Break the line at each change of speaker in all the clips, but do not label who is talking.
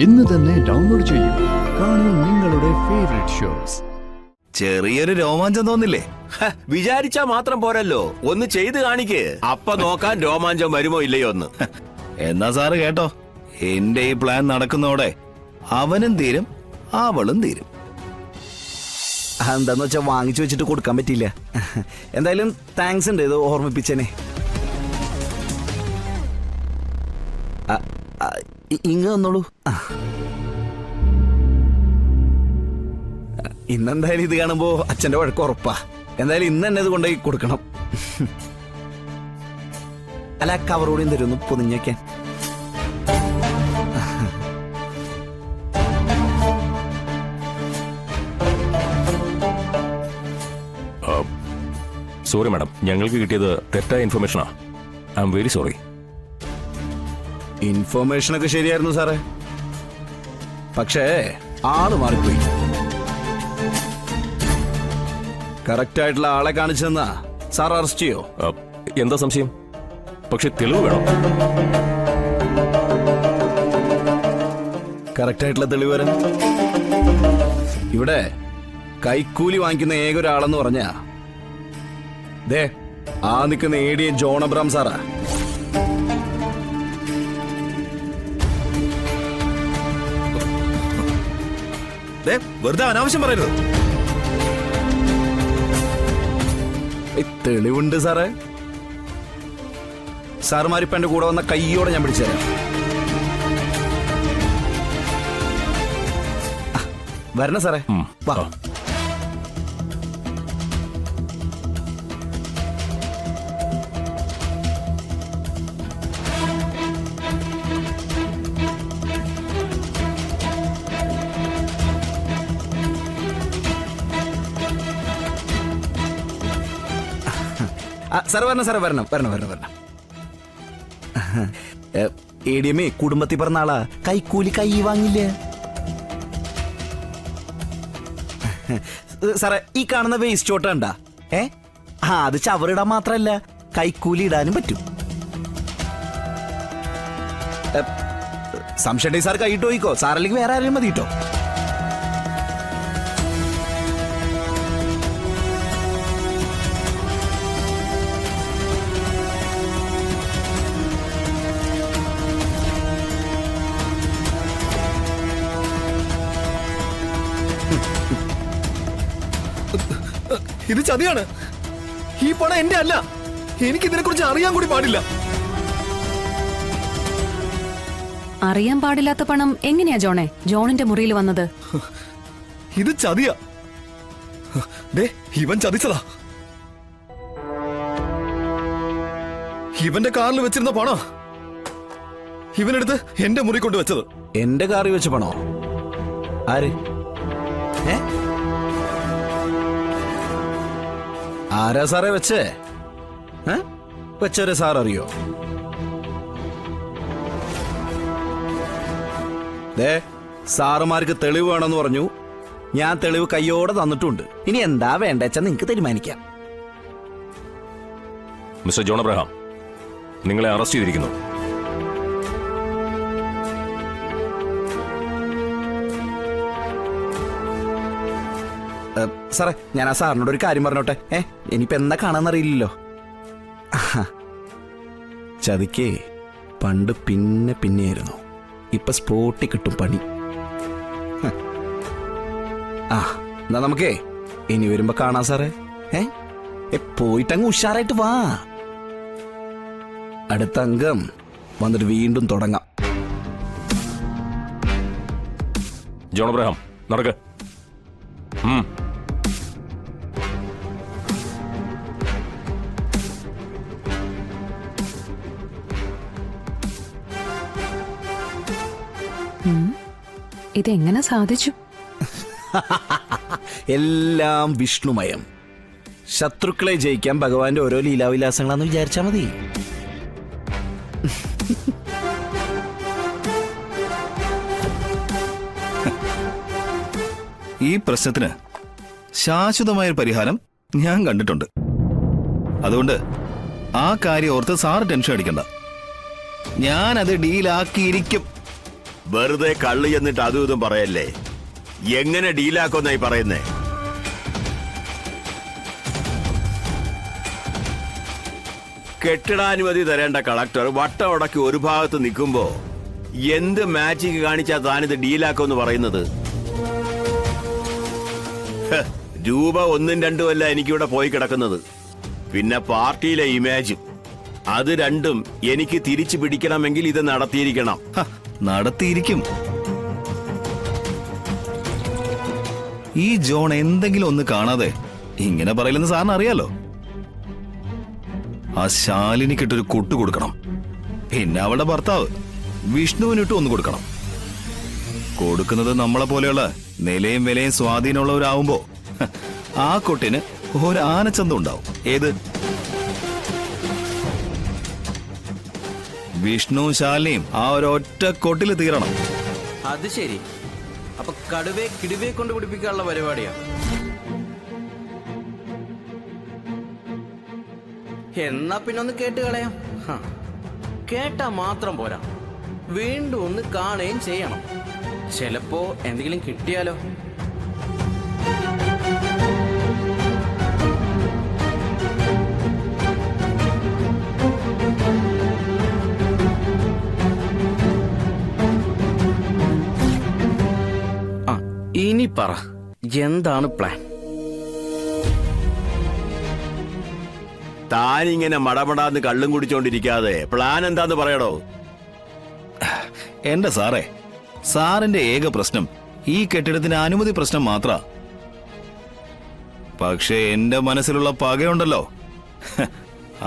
ഇന്ന് തന്നെ ഡൗൺലോഡ് ചെയ്യൂ. കാണൂ നിങ്ങളുടെ ഫേവറേറ്റ് ഷോസ്.
ചെറിയൊരു രോമാഞ്ചം തോന്നില്ലേ?
വിചാരിച്ചാ മാത്രം പോരല്ലോ, ഒന്ന് ചെയ്ത് കാണിക്ക്. അപ്പ നോക്കാൻ രോമാഞ്ചം വരുമോ ഇല്ലയോ ഒന്ന്.
എന്നാ സാറ് കേട്ടോ, എന്റെ ഈ പ്ലാൻ നടക്കുന്നതോടെ അവനും തീരും അവളും തീരും.
എന്താന്ന് വെച്ചാ വാങ്ങിച്ചു വെച്ചിട്ട് കൊടുക്കാൻ പറ്റില്ല. എന്തായാലും താങ്ക്സ് ഉണ്ട് ഇത് ഓർമ്മിപ്പിച്ചേനെ. ഇങ്ങ് വന്നോളൂ. ഇന്നെന്തായാലും ഇത് കാണുമ്പോ അച്ഛന്റെ വഴക്ക് ഉറപ്പാ. എന്തായാലും ഇന്ന് തന്നെ ഇത് കൊണ്ടുപോയി കൊടുക്കണം. അല്ല, കവറോടെയും തരുന്നു പൊതിഞ്ഞേക്കാൻ.
സോറി മാഡം, ഞങ്ങൾക്ക് കിട്ടിയത് തെറ്റായ ഇൻഫർമേഷനാ. I am very sorry.
ഇൻഫർമേഷനൊക്കെ ശരിയായിരുന്നു സാറേ, പക്ഷേ ആള് മാറിപ്പോയി. കറക്റ്റ് ആയിട്ടുള്ള ആളെ കാണിച്ചെന്നാ സാർ അറസ്റ്റ് ചെയ്യോ?
എന്താ സംശയം? പക്ഷെ തെളിവ് വേണം.
കറക്റ്റ് ആയിട്ടുള്ള തെളിവ് വരാൻ ഇവിടെ കൈക്കൂലി വാങ്ങിക്കുന്ന ഏക ഒരാളെന്ന് പറഞ്ഞാ ദേ ആ നിൽക്കുന്ന AD ജോൺ അബ്രഹാം സാറാ.
വെറുതെ അനാവശ്യം പറയരുത്.
തെളിവുണ്ട് സാറേ. സാറുമാരിപ്പ എന്റെ കൂടെ വന്ന കൈയോടെ ഞാൻ പിടിച്ചുതരാം. വരണ സാറേ, വാ. സാറ് വരണം സാറേ, വരണം വരണം വരണം വരണം. ADM കുടുംബത്തിൽ പറഞ്ഞ ആളാ, കൈക്കൂലി കൈ വാങ്ങില്ല സാറേ. ഈ കാണുന്ന വേസ്റ്റ് ചോട്ട ഉണ്ടാ അത് ചവറിടാൻ മാത്രല്ല കൈക്കൂലി ഇടാനും പറ്റും. സംശയം സാർ കൈയിട്ട് പോയിക്കോ, സാറല്ലെങ്കിൽ വേറെ ആരെയും മതി കേട്ടോ.
ഇത് ചതിയാണ്. ഈ പണം എന്റെ അല്ല. എനിക്ക് ഇതിനെ കുറിച്ച് അറിയാൻ കൂടി പാടില്ല.
അറിയാൻ പാടില്ലാത്ത പണം എങ്ങനെയാ ജോണിന്റെ മുറിയിൽ വന്നത്?
ഇത് ചതിയാ. ഇവൻ ചതിച്ചതാ. ഇവന്റെ കാറിൽ വെച്ചിരുന്ന പണം ഇവനെടുത്ത് എന്റെ മുറി കൊണ്ട് വെച്ചത്.
എന്റെ കാറിൽ വെച്ച പണോ? ആര്? ആരാ സാറേ വെച്ചേ? വെച്ചവരെ സാർ അറിയോ? സാറുമാർക്ക് തെളിവ് വേണമെന്ന് പറഞ്ഞു. ഞാൻ തെളിവ് കയ്യോടെ തന്നിട്ടുണ്ട്. ഇനി എന്താ വേണ്ടെച്ചാ നിങ്ങക്ക് തീരുമാനിക്കാം.
മിസ്റ്റർ ജോൺ അബ്രഹാം, നിങ്ങളെ അറസ്റ്റ് ചെയ്തിരിക്കുന്നു.
സാറേ, ഞാൻ ആ സാറിനോട് ഒരു കാര്യം പറഞ്ഞോട്ടെ. ഇനിയിപ്പോ എന്താ കാണാന്നറിയില്ലല്ലോ. ചതിക്കേ പണ്ട് പിന്നെയായിരുന്നു. ഇപ്പൊ സ്പോട്ടിൽ കിട്ടും പണി. എന്നാ നമുക്കേ ഇനി വരുമ്പോ കാണാം സാറേ. പോയിട്ടങ്ങ് ഉഷാറായിട്ട് വാ. അടുത്ത അംഗം വന്നിട്ട് വീണ്ടും തുടങ്ങാം.
ജോൺ അബ്രഹാം, നടക്ക്.
ഇതെങ്ങനെ സാധിച്ചു?
എല്ലാം വിഷ്ണുമയം. ശത്രുക്കളെ ജയിക്കാൻ ഭഗവാന്റെ ഓരോ ലീലാവിലാസങ്ങളാന്ന് വിചാരിച്ചാ മതി.
ഈ പ്രശ്നത്തിന് ശാശ്വതമായൊരു പരിഹാരം ഞാൻ കണ്ടിട്ടുണ്ട്. അതുകൊണ്ട് ആ കാര്യം ഓർത്ത് സാറ് ടെൻഷൻ അടിക്കണ്ട. ഞാനത് ഡീലാക്കിയിരിക്കും.
വെറുതെ കള്ളി എന്നിട്ട് അതും ഇതും പറയല്ലേ. എങ്ങനെ ഡീലാക്കുന്നായി പറയുന്നേ? കെട്ടിടാനുമതി തരേണ്ട കളക്ടർ വട്ടം ഉടക്കി ഒരു ഭാഗത്ത് നിൽക്കുമ്പോ എന്ത് മാജിക് കാണിച്ചാ താനിത് ഡീലാക്കുമെന്ന് പറയുന്നത്? രൂപ 1ഉം 2ഉം അല്ല എനിക്കിവിടെ പോയി കിടക്കുന്നത്, പിന്നെ പാർട്ടിയിലെ ഇമേജും. അത് രണ്ടും എനിക്ക് തിരിച്ചു പിടിക്കണമെങ്കിൽ ഇത് നടത്തിയിരിക്കണം.
നടത്തിയിരിക്കും. ഈ ജോൺ എന്തെങ്കിലും ഒന്ന് കാണാതെ ഇങ്ങനെ പറയില്ലെന്ന് സാറിന് അറിയാലോ. ആ ശാലിനിക്കിട്ടൊരു കൊട്ടു കൊടുക്കണം. പിന്നെ അവളുടെ ഭർത്താവ് വിഷ്ണുവിനിട്ട് ഒന്ന് കൊടുക്കണം. കൊടുക്കുന്നത് നമ്മളെ പോലെയുള്ള നിലയും വിലയും സ്വാധീനമുള്ളവരാവുമ്പോ ആ കൊട്ടിന് ഒരു ആനച്ചന്തം ഉണ്ടാവും. ഏത്? വിഷ്ണു ശാലിനിയും ആ ഒരൊറ്റ കൊട്ടില് തീരണം.
അത് ശരി. അപ്പൊ കടുവയെ കിടുവയെ കൊണ്ട് പിടിപ്പിക്കാനുള്ള പരിപാടിയാ. എന്നാ പിന്നെ ഒന്ന് കേട്ട് കളയാം. കേട്ടാ മാത്രം പോരാ, വീണ്ടും ഒന്ന് കാണുകയും ചെയ്യണം. ചിലപ്പോ എന്തെങ്കിലും കിട്ടിയാലോ. ഇനി പറ, എന്താണ് പ്ലാൻ?
താനിങ്ങനെ മടമടാന്ന് കള്ളും കുടിച്ചോണ്ടിരിക്കാതെ പ്ലാൻ എന്താന്ന് പറയടോ.
എന്റെ സാറിന്റെ ഏക പ്രശ്നം ഈ കെട്ടിടത്തിന് അനുമതി പ്രശ്നം മാത്ര. പക്ഷെ എന്റെ മനസ്സിലുള്ള പകയുണ്ടല്ലോ,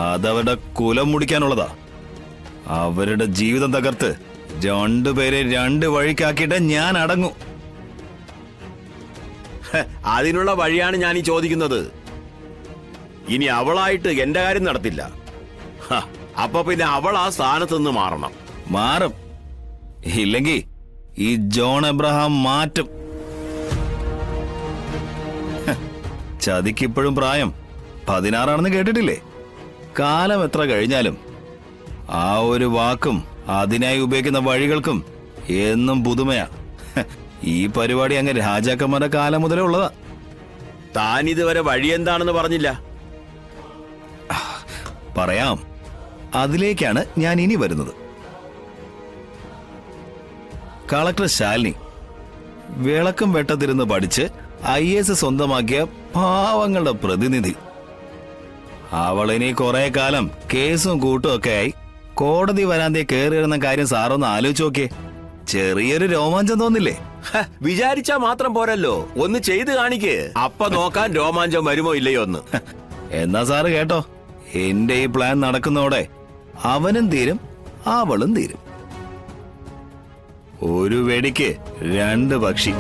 അതവരുടെ കുലം മുടിക്കാനുള്ളതാ. അവരുടെ ജീവിതം തകർത്ത് രണ്ടുപേരെ 2 വഴിക്കാക്കിയിട്ട് ഞാൻ അടങ്ങും.
അതിനുള്ള വഴിയാണ് ഞാൻ ഈ ചോദിക്കുന്നത്. ഇനി അവളായിട്ട് എന്റെ കാര്യം നടത്തില്ല. അപ്പൊ പിന്നെ അവൾ ആ സ്ഥാനത്ത് നിന്ന് മാറണം.
മാറും. ഇല്ലെങ്കിൽ ഈ ജോൺ എബ്രഹാം മാറ്റും. ചതിക്കിപ്പോഴും പ്രായം 16 കേട്ടിട്ടില്ലേ? കാലം എത്ര കഴിഞ്ഞാലും ആ ഒരു വാക്കും അതിനായി ഉപയോഗിക്കുന്ന വഴികൾക്കും എന്നും പുതുമയാ. ഈ പരിപാടി അങ്ങ് രാജാക്കന്മാരുടെ കാലം മുതലേ ഉള്ളതാ.
താനിതുവരെ വഴി എന്താണെന്ന് പറഞ്ഞില്ല.
പറയാം. അതിലേക്കാണ് ഞാൻ ഇനി വരുന്നത്. കളക്ടർ ശാലിനി വിളക്കം വെട്ടത്തിരുന്ന് പഠിച്ച് IAS സ്വന്തമാക്കിയ പാവങ്ങളുടെ പ്രതിനിധി. അവളിനി കുറെ കാലം കേസും കൂട്ടും ഒക്കെ ആയി കോടതി വരാന്തേ കയറിയിരുന്ന കാര്യം സാറൊന്ന് ആലോചിച്ച് നോക്കിയേ. ചെറിയൊരു രോമാഞ്ചം തോന്നില്ലേ?
വിചാരിച്ചാ മാത്രം പോരല്ലോ, ഒന്ന് ചെയ്ത് കാണിക്ക്. അപ്പൊ നോക്കാൻ രോമാഞ്ചം വരുമോ ഇല്ലയോ ഒന്ന്.
എന്നാ സാറ് കേട്ടോ, എന്റെ ഈ പ്ലാൻ നടക്കുന്നതോടെ അവനും തീരും അവളും തീരും. ഒരു വെടിക്ക് 2 പക്ഷി.